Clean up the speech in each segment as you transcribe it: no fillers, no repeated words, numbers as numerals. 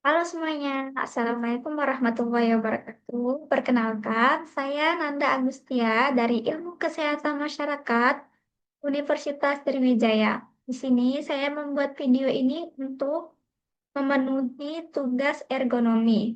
Halo semuanya, Assalamualaikum warahmatullahi wabarakatuh. Perkenalkan, saya Nanda Agustia dari Ilmu Kesehatan Masyarakat Universitas Sriwijaya. Di sini saya membuat video ini untuk memenuhi tugas ergonomi.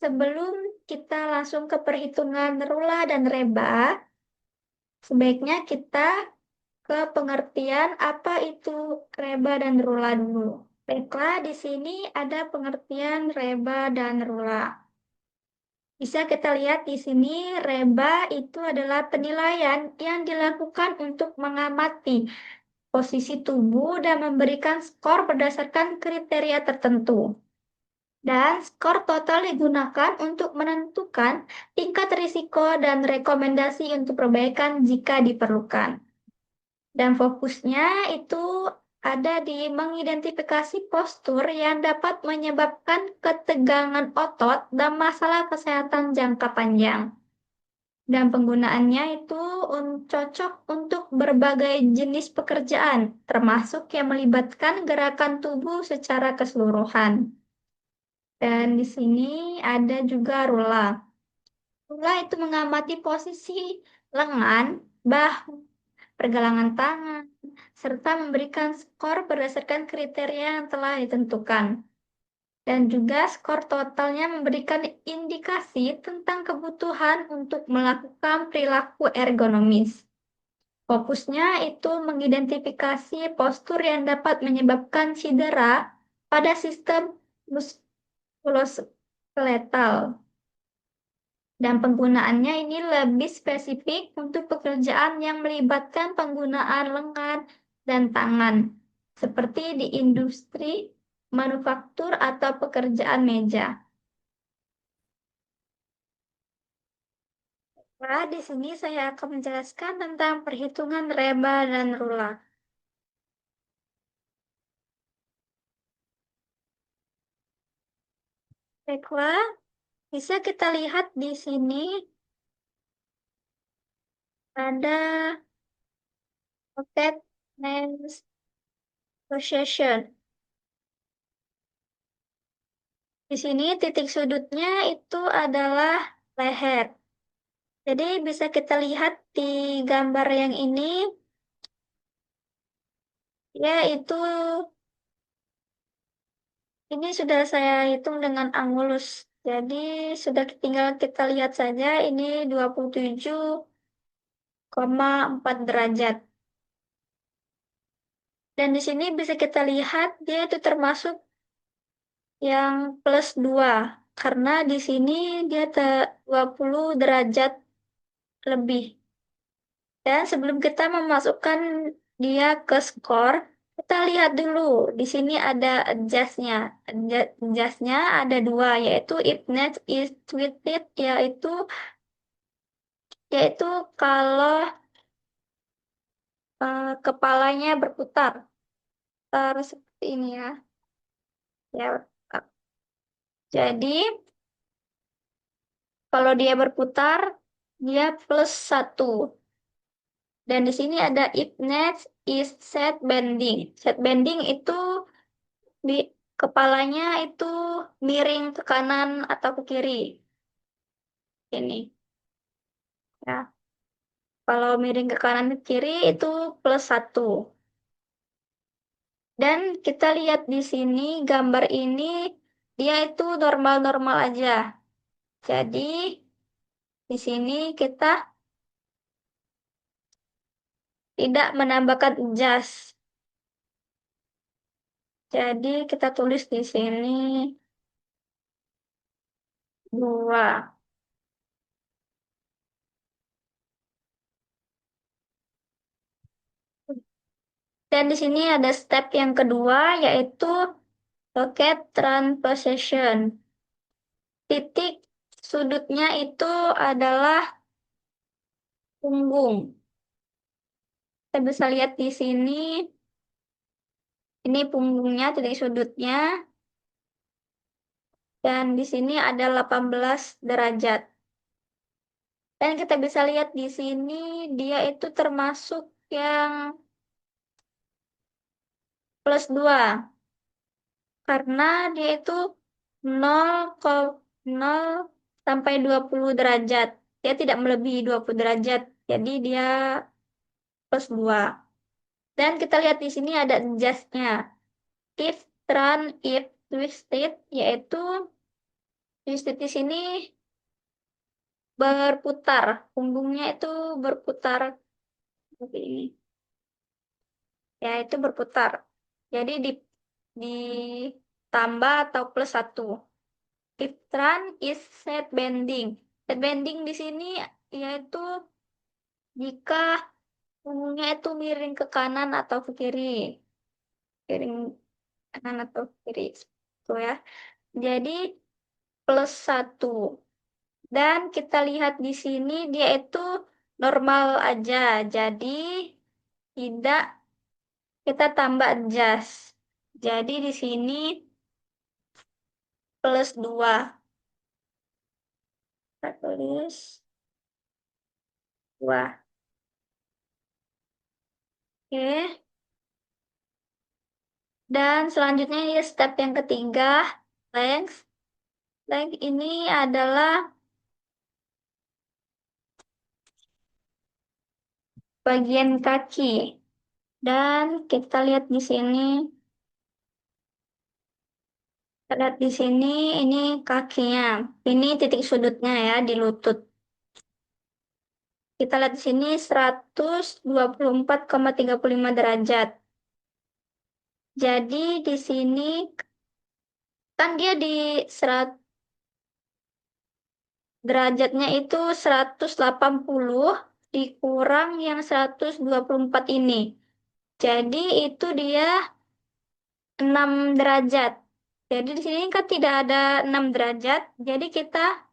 Sebelum kita langsung ke perhitungan rula dan reba, sebaiknya kita ke pengertian apa itu reba dan rula dulu. Baiklah, di sini ada pengertian reba dan rula. Bisa kita lihat di sini, reba itu adalah penilaian yang dilakukan untuk mengamati posisi tubuh dan memberikan skor berdasarkan kriteria tertentu. Dan skor total digunakan untuk menentukan tingkat risiko dan rekomendasi untuk perbaikan jika diperlukan. Dan fokusnya itu ada di mengidentifikasi postur yang dapat menyebabkan ketegangan otot dan masalah kesehatan jangka panjang. Dan penggunaannya itu cocok untuk berbagai jenis pekerjaan, termasuk yang melibatkan gerakan tubuh secara keseluruhan. Dan di sini ada juga rula. Rula itu mengamati posisi lengan, bahu, pergelangan tangan, serta memberikan skor berdasarkan kriteria yang telah ditentukan. Dan juga skor totalnya memberikan indikasi tentang kebutuhan untuk melakukan perilaku ergonomis. Fokusnya itu mengidentifikasi postur yang dapat menyebabkan cedera pada sistem muskuloskeletal. Dan penggunaannya ini lebih spesifik untuk pekerjaan yang melibatkan penggunaan lengan dan tangan, seperti di industri, manufaktur, atau pekerjaan meja. Nah, di sini saya akan menjelaskan tentang perhitungan reba dan rula. Baiklah, bisa kita lihat di sini ada rotate lens position. Di sini titik sudutnya itu adalah leher. Jadi bisa kita lihat di gambar yang ini, yaitu ini sudah saya hitung dengan angulus. Jadi sudah tinggal kita lihat saja ini 27,4 derajat. Dan di sini bisa kita lihat dia itu termasuk yang plus 2 karena di sini dia 20 derajat lebih. Dan sebelum kita memasukkan dia ke skor, kita lihat dulu. Di sini ada adjust-nya. Adjust-nya ada dua, yaitu if net is twisted, yaitu kalau kepalanya berputar. Seperti ini ya. Ya. Jadi, kalau dia berputar, dia plus 1. Dan di sini ada if net is set bending. Set bending itu di kepalanya itu miring ke kanan atau ke kiri. Ini ya. Kalau miring ke kanan ke kiri itu plus 1. Dan kita lihat di sini gambar ini dia itu normal-normal aja. Jadi di sini kita tidak menambahkan jas. Jadi kita tulis di sini 2. Dan di sini ada step yang kedua yaitu rocket transposition. Titik sudutnya itu adalah punggung. Kita bisa lihat di sini, ini punggungnya, titik sudutnya, dan di sini ada 18 derajat. Dan kita bisa lihat di sini, dia itu termasuk yang plus 2. Karena dia itu 0, sampai 20 derajat. Dia tidak melebihi 20 derajat. Jadi dia plus 2. Dan kita lihat di sini ada just-nya. If, turn, if, twisted, yaitu twisted di sini berputar. Punggungnya itu berputar seperti ini. Ya, itu berputar. Jadi ditambah atau plus 1. If run is set bending. Set bending di sini yaitu jika punggungnya itu miring ke kanan atau ke kiri. Miring kanan atau kiri. Itu ya. Jadi plus 1. Dan kita lihat di sini dia itu normal aja. Jadi tidak kita tambah jas. Jadi di sini plus 2. Kita tulis 2. Oke. Dan selanjutnya ini step yang ketiga, length. Length ini adalah bagian kaki. Dan kita lihat di sini, ini kakinya. Ini titik sudutnya ya di lutut. Kita lihat di sini 124,35 derajat. Jadi di sini kan dia di 100 derajatnya itu 180 dikurang yang 124 ini. Jadi itu dia 6 derajat. Jadi di sini kan tidak ada 6 derajat. Jadi kita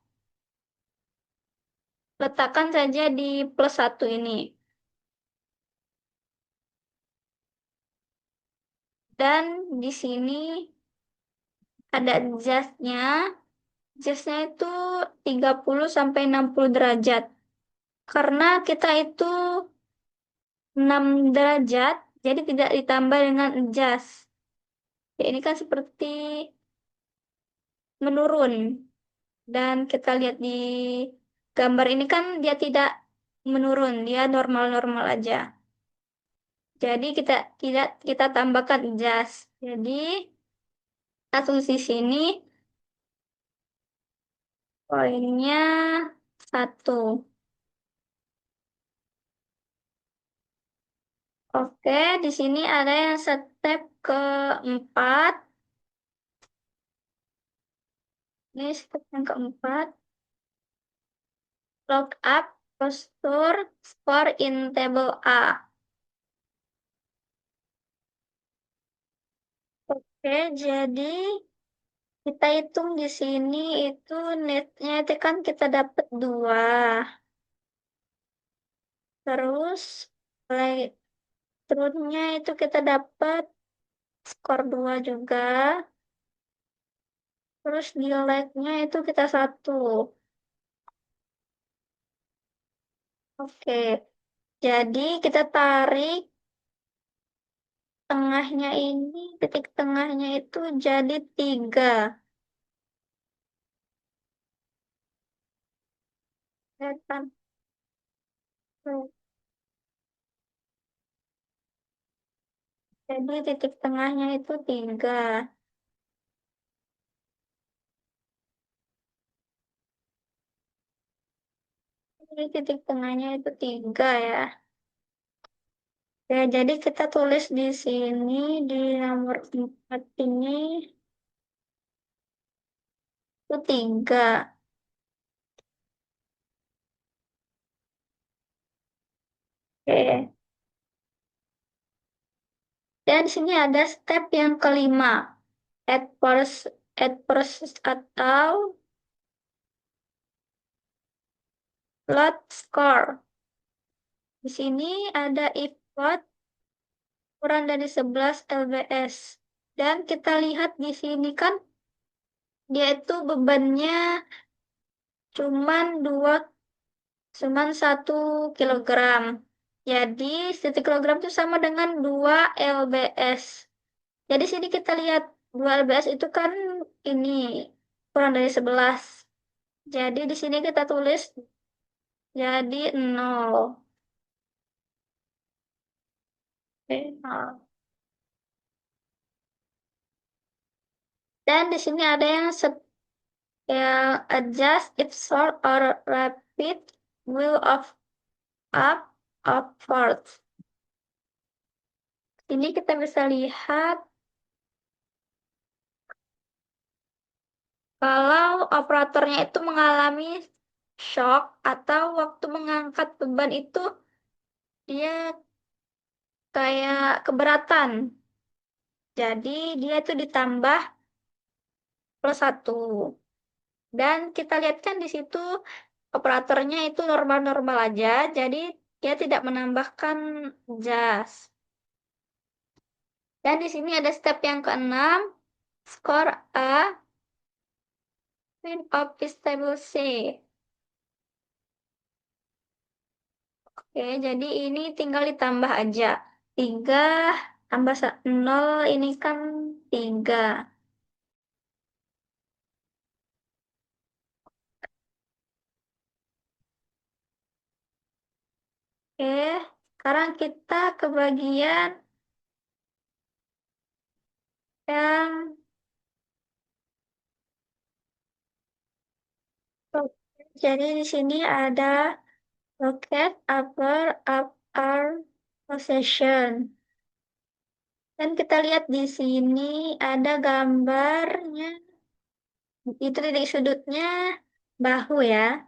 letakkan saja di plus 1 ini. Dan di sini ada jasnya. Jasnya itu 30 sampai 60 derajat. Karena kita itu 6 derajat, jadi tidak ditambah dengan jas. Ya, ini kan seperti menurun. Dan kita lihat di gambar ini kan dia tidak menurun, dia normal-normal aja. Jadi kita tidak kita tambahkan jas. Jadi kasus di sini poinnya 1. Oke, di sini ada yang step keempat. Ini step yang keempat. Look up posture score in table A. Oke, jadi kita hitung di sini itu netnya itu kan kita dapat 2. Terus turunnya itu kita dapat skor 2 juga. Terus di like-nya itu kita 1. Oke, jadi kita tarik tengahnya ini, titik tengahnya itu jadi 3. Kelihatan. Jadi titik tengahnya itu 3. Jadi titik tengahnya itu 3 ya. Ya, jadi kita tulis di sini di nomor 4 ini itu 3. Oke. Dan di sini ada step yang kelima. Add first, atau load score. Di sini ada if load kurang dari 11 lbs. Dan kita lihat di sini kan dia itu bebannya cuman 1 kilogram. Jadi 1 kilogram itu sama dengan 2 lbs. Jadi sini kita lihat 12 itu kan ini kurang dari 11. Jadi di sini kita tulis jadi 0. Oke, 0. Dan di sini ada yang adjust if short or rapid will of up upward. Ini kita bisa lihat kalau operatornya itu mengalami shock atau waktu mengangkat beban itu dia kayak keberatan. Jadi dia itu ditambah +1. Dan kita lihat kan di situ operatornya itu normal-normal aja, jadi dia tidak menambahkan jas. Dan di sini ada step yang keenam, skor A, win of stable C. Oke, jadi ini tinggal ditambah aja. 3 tambah 0 ini kan 3. Oke, sekarang kita ke bagian yang jadi di sini ada located upper upper possession. Dan kita lihat di sini ada gambarnya. Itu titik sudutnya bahu ya.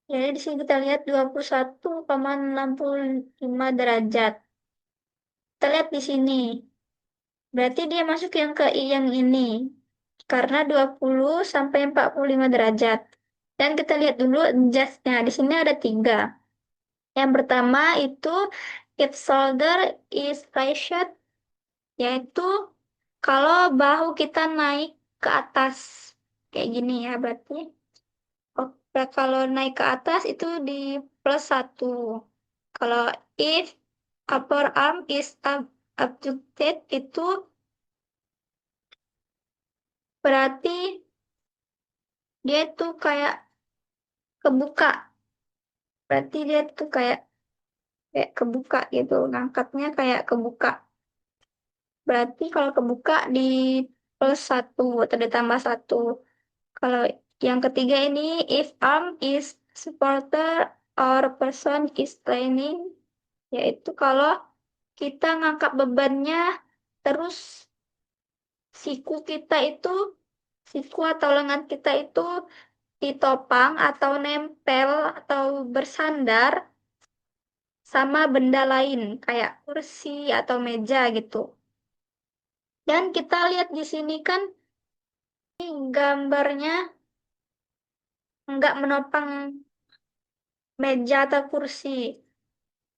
Jadi di sini kita lihat 21,65 derajat. Kita lihat di sini. Berarti dia masuk yang ini. Karena 20 sampai 45 derajat. Dan kita lihat dulu adjustnya. Di sini ada 3. Yang pertama itu if shoulder is raised, yaitu kalau bahu kita naik ke atas. Kayak gini ya berarti. Oke, kalau naik ke atas itu di +1. Kalau if upper arm is abducted itu berarti dia tuh kayak kebuka. Berarti dia tuh kayak kebuka gitu. Ngangkatnya kayak kebuka. Berarti kalau kebuka di +1 atau ditambah 1. Kalau yang ketiga ini, if arm is supporter or person is training, yaitu kalau kita ngangkat bebannya terus siku atau lengan kita itu ditopang atau nempel atau bersandar sama benda lain kayak kursi atau meja gitu. Dan kita lihat di sini kan gambarnya nggak menopang meja atau kursi.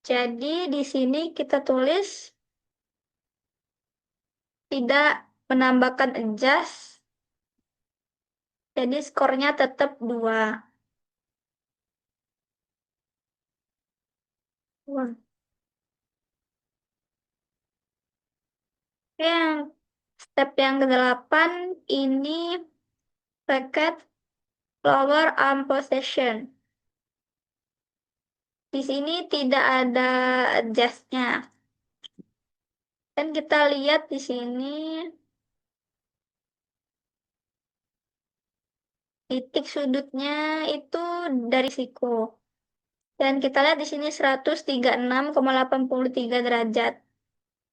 Jadi di sini kita tulis tidak menambahkan adjust, jadi skornya tetap 2. Wah. Oke, yang step yang ke-8 ini bracket lower arm position. Di sini tidak ada adjustnya. Dan kita lihat di sini titik sudutnya itu dari siku. Dan kita lihat di sini 136,83 derajat.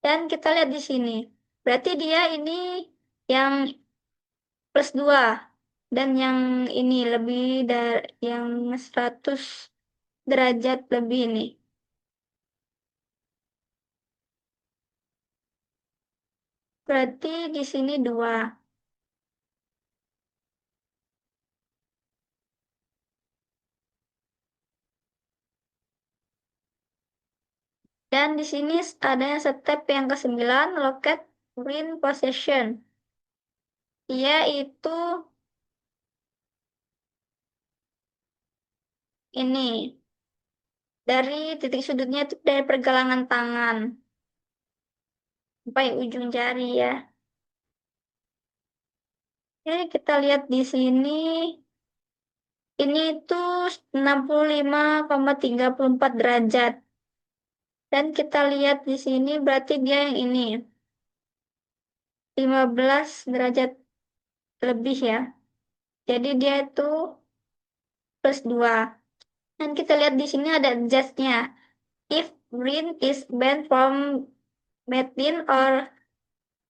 Dan kita lihat di sini. Berarti dia ini yang +2. Dan yang ini lebih dari yang 100 derajat lebih ini. Berarti di sini 2. Dan di sini ada step yang ke-9, locate win possession. Dia itu ini dari titik sudutnya itu dari pergelangan tangan. sampai ujung jari ya. Oke, kita lihat di sini. Ini tuh 65,34 derajat. Dan kita lihat di sini berarti dia yang ini. 15 derajat lebih ya. Jadi dia itu +2. Dan kita lihat di sini ada just-nya. If green is banned from metin or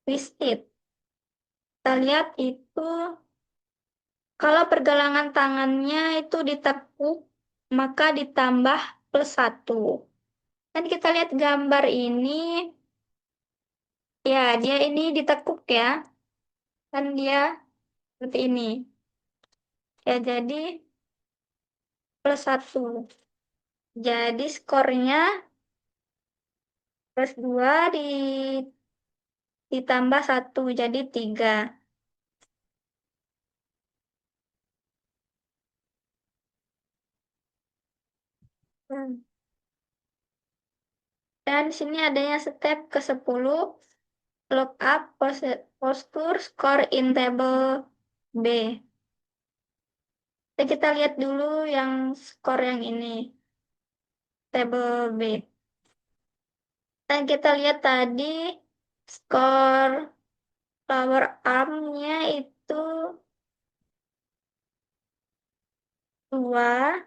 twisted. Kita lihat itu kalau pergelangan tangannya itu ditekuk, maka ditambah +1. Dan kita lihat gambar ini, ya dia ini ditekuk ya. Dan dia seperti ini. Ya jadi +1. Jadi skornya +2 ditambah 1 jadi 3. Hmm. Dan di sini adanya step ke-10, look up posture score in table B. Jadi kita lihat dulu yang skor yang ini, table B. Dan kita lihat tadi skor power arm-nya itu 2.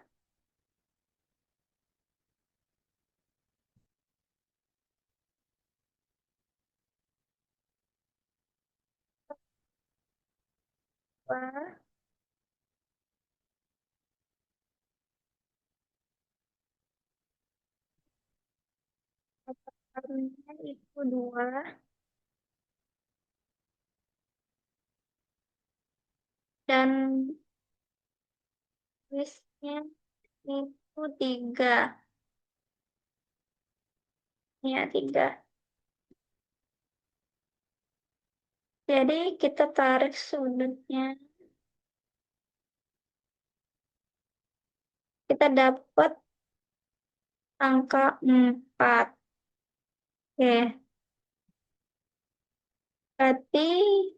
Armnya itu 2. Dan twistnya itu 3. Ya, 3. Jadi kita tarik sudutnya. Kita dapat angka 4. Oke. Berarti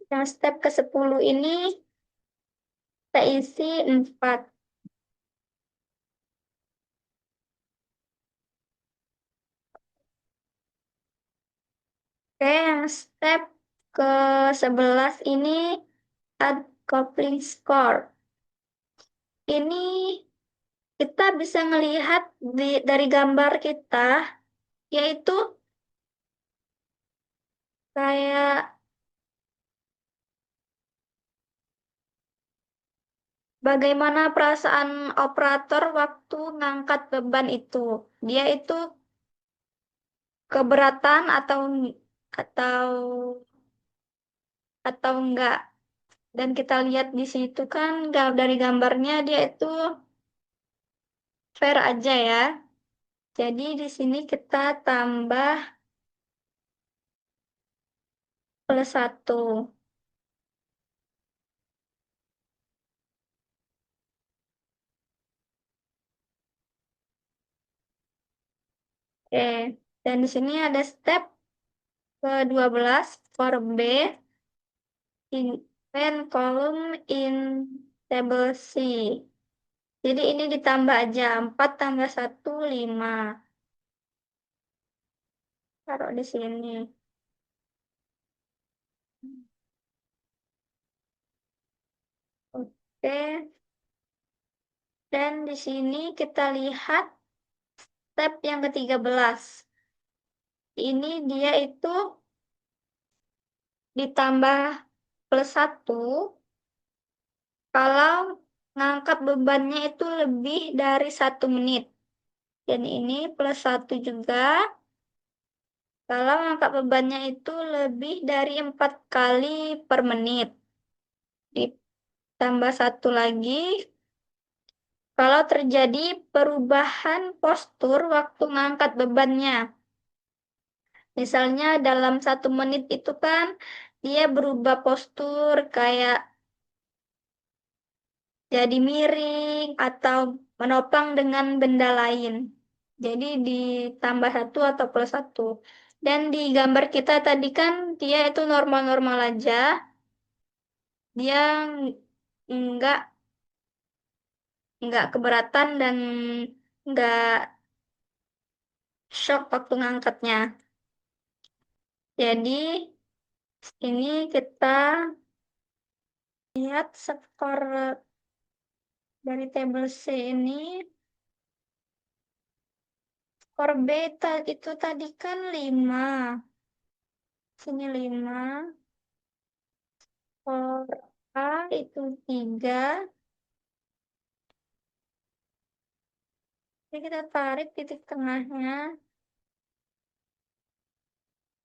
yang step ke-10 ini kita isi 4. Oke, yang step ke-11 ini add coupling score. Ini kita bisa melihat dari gambar kita, yaitu kayak bagaimana perasaan operator waktu ngangkat beban itu. Dia itu keberatan atau atau enggak. Dan kita lihat di situ kan dari gambarnya dia itu fair aja ya. Jadi di sini kita tambah +1. Oke. Dan di sini ada step ke-12 for B when column in table C. Jadi ini ditambah aja 4 tambah 1 5. Taruh di sini. Oke. Dan di sini kita lihat step yang ke-13. Ini dia itu ditambah +1 kalau ngangkat bebannya itu lebih dari 1 menit. Dan ini +1 juga kalau ngangkat bebannya itu lebih dari 4 kali per menit. Ditambah 1 lagi kalau terjadi perubahan postur waktu ngangkat bebannya. Misalnya dalam 1 menit itu kan dia berubah postur kayak jadi miring atau menopang dengan benda lain. Jadi ditambah 1 atau +1. Dan di gambar kita tadi kan dia itu normal-normal aja. Dia nggak nggak keberatan dan nggak shock waktu ngangkatnya. Jadi ini kita lihat skor dari tabel C ini. Skor B itu tadi kan 5. Sini 5. Skor A itu 3. Jadi kita tarik titik tengahnya.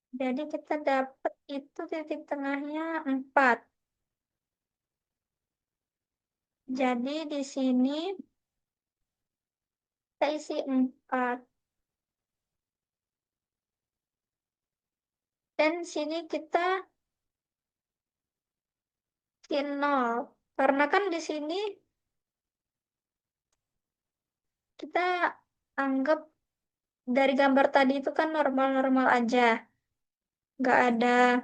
Jadi kita dapat itu titik tengahnya 4. Jadi di sini kita isi 4. Dan sini kita isi 0. Karena kan di sini kita anggap dari gambar tadi itu kan normal-normal aja. Nggak ada,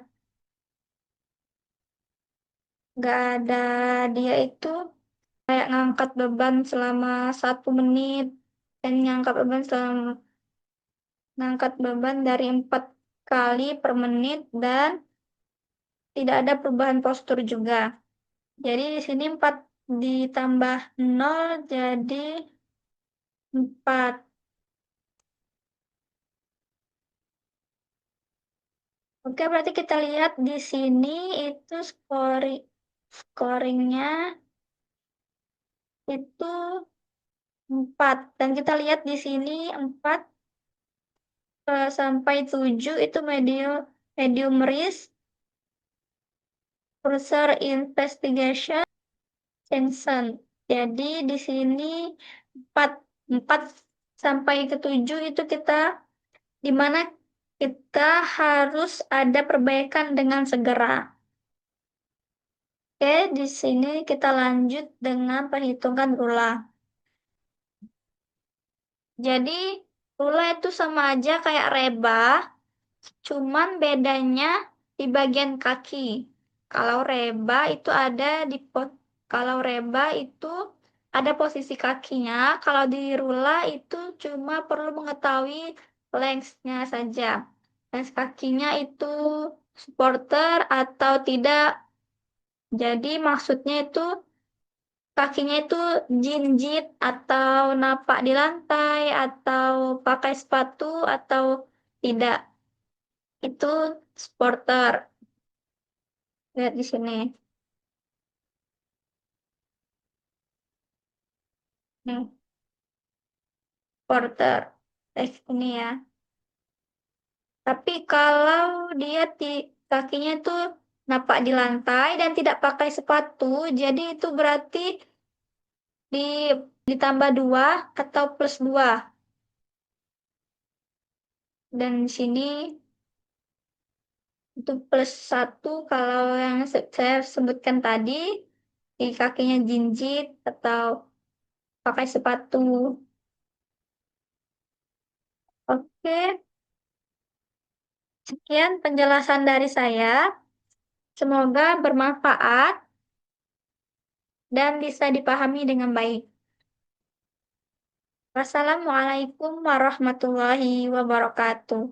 nggak ada dia itu kayak ngangkat beban selama 1 menit. Dan ngangkat beban dari 4 kali per menit dan tidak ada perubahan postur juga. Jadi di sini 4 ditambah 0 jadi 4. Oke, berarti kita lihat di sini itu scoringnya itu 4. Dan kita lihat di sini 4 sampai 7 itu medium risk, cursor investigation, Jensen. Jadi di sini 4, 4 sampai ke 7 itu di mana kita harus ada perbaikan dengan segera. Oke, di sini kita lanjut dengan perhitungan rula. Jadi rula itu sama aja kayak reba, cuman bedanya di bagian kaki. Kalau reba itu ada kalau reba itu ada posisi kakinya. Kalau di rula itu cuma perlu mengetahui length-nya saja. Length kakinya itu supporter atau tidak. Jadi maksudnya itu kakinya itu jinjit atau napak di lantai atau pakai sepatu atau tidak. Itu supporter. Lihat di sini. Nih, supporter. Ini ya. Tapi kalau dia kakinya itu napak di lantai dan tidak pakai sepatu, jadi itu berarti di ditambah 2 atau plus 2. Dan di sini itu plus 1 kalau yang saya sebutkan tadi di kakinya jinjit atau pakai sepatu. Oke, sekian penjelasan dari saya. Semoga bermanfaat dan bisa dipahami dengan baik. Wassalamualaikum warahmatullahi wabarakatuh.